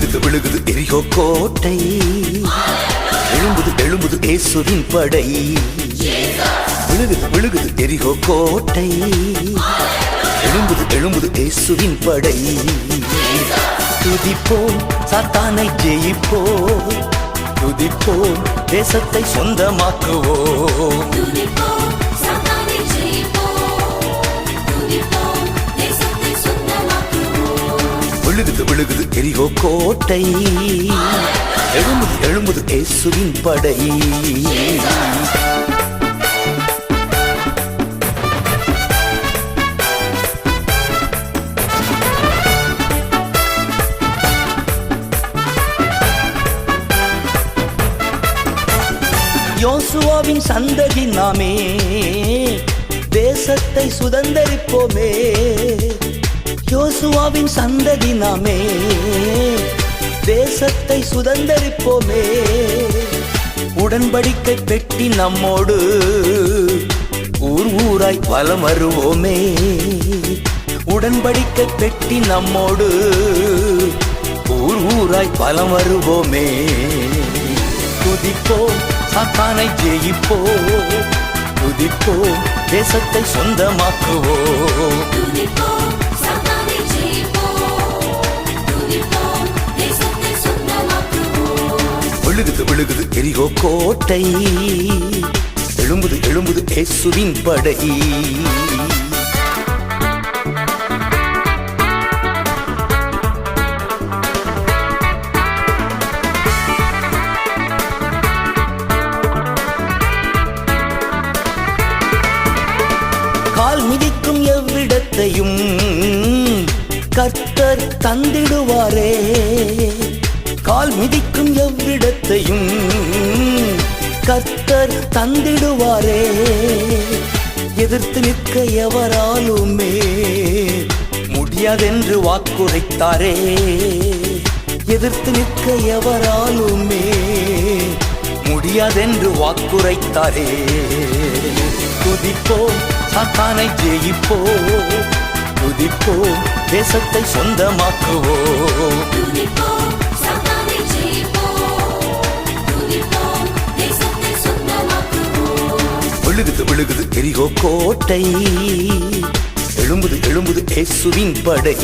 விழுகுது விழுகுது எரிகோ கோட்டை, எழும்புது எழும்புது இயேசுவின் படை. விழுகுது விழுகுது எரிகோ கோட்டை, எழும்புது எழும்புது இயேசுவின் படை. துதிப்போம் சாத்தானை ஜெயிப்போம், துதிப்போம் தேசத்தை சொந்தமாக்குவோம். விழுகுது விழுகுது எரிகோ கோட்டை, எழும்புது எழும்புது இயேசுவின் படை. யோசுவாவின் சந்ததி நாமே, தேசத்தை சுதந்தரிப்போமே. யோசுவாவின் சந்ததி நாமே, தேசத்தை சுதந்தரிப்போமே. உடன்படிக்கை பெட்டி நம்மோடு ஊர் ஊராய் வலம் வருவோமே. உடன்படிக்கை பெட்டி நம்மோடு ஊர் ஊராய் வலம் வருவோமே. துதிப்போம் சாத்தானை ஜெயிப்போம், துதிப்போம் தேசத்தை சொந்தமாக்குவோம். விழுகுது விழுகுது எரிகோ கோட்டை, எழும்புது எழும்புது இயேசுவின் படை. கால் மிதிக்கும் எவ்விடத்தையும் கர்த்தர் தந்திடுவாரே. கால் மிதிக்கும் எவ்விடத்தையும் கர்த்தர் தந்திடுவாரே. எதிர்த்து நிற்க எவராலுமே முடியாதென்று வாக்குரைத்தாரே. எதிர்த்து நிற்க எவராலுமே முடியாதென்று வாக்குரைத்தாரே. துதிப்போம் சாத்தானை ஜெயிப்போம், துதிப்போம் தேசத்தை சொந்தமாக்குவோம். விழுகுது விழுகுது எரிகோ கோட்டை, எழும்புது எழும்புது இயேசுவின் படை.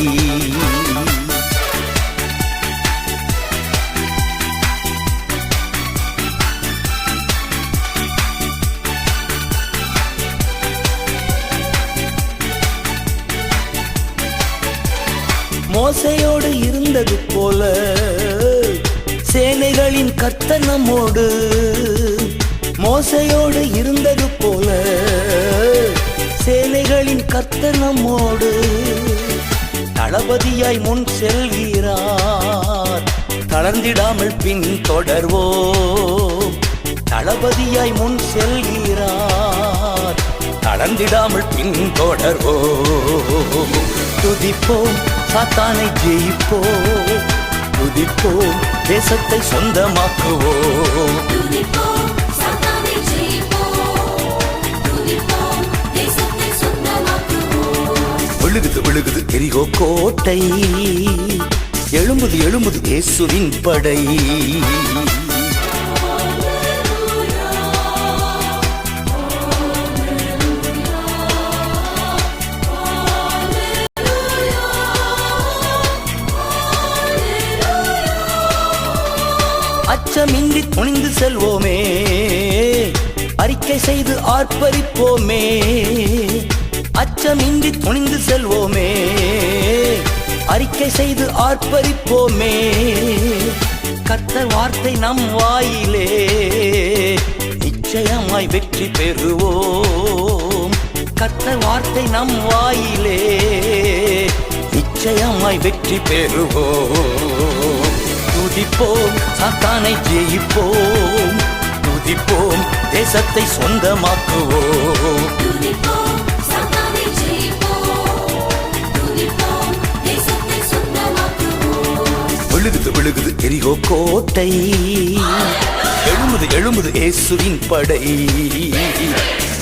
மோசையோடு இருந்தது போல சேனைகளின் கர்த்தர் நம்மோடு. மோசையோடு இருந்தது போல சேனைகளின் கர்த்தர் நம்மோடு. தளபதியாய் முன் செல்கிறார், தளர்ந்திடாமல் பின் தொடர்வோம். தளபதியாய் முன் செல்கிறார், தளர்ந்திடாமல் பின் தொடர்வோம். துதிப்போம் சாத்தானை ஜெயிப்போம், துதிப்போம் தேசத்தை சொந்தமாக்குவோம். விழுகுது விழுகுது எரிகோ கோட்டை, எழும்புது எழும்புது இயேசுவின் படை. அச்சமின்றி துணிந்து செல்வோமே, அறிக்கை செய்து ஆர்ப்பரிப்போமே. அச்சமின்றி துணிந்து செல்வோமே, அறிக்கை செய்து ஆர்ப்பரிப்போமே. கர்த்தர் வார்த்தை நம் வாயிலே, நிச்சயமாய் வெற்றி பெறுவோம். கர்த்தர் வார்த்தை நம் வாயிலே, நிச்சயமாய் வெற்றி பெறுவோம். துதிப்போம் சாத்தானை ஜெயிப்போம், துதிப்போம் தேசத்தை சொந்தமாக்குவோம். விழுகுது விழுகுது எரிகோ கோட்டை, எழும்புது எழும்புது இயேசுவின் படை.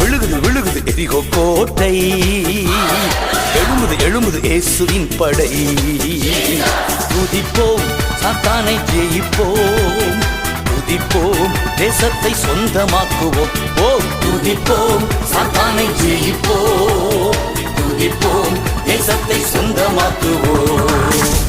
விழுகுது விழுகுது எரிகோ கோட்டை, எழும்புது எழும்புது இயேசுவின் படை. துதிப்போம் சாத்தானை ஜெயிப்போம் துதிப்போம் தேசத்தை சொந்தமாக்குவோம் ஓ துதிப்போம் சாத்தானை ஜெயிப்போம் துதிப்போம் தேசத்தை சொந்தமாக்குவோம்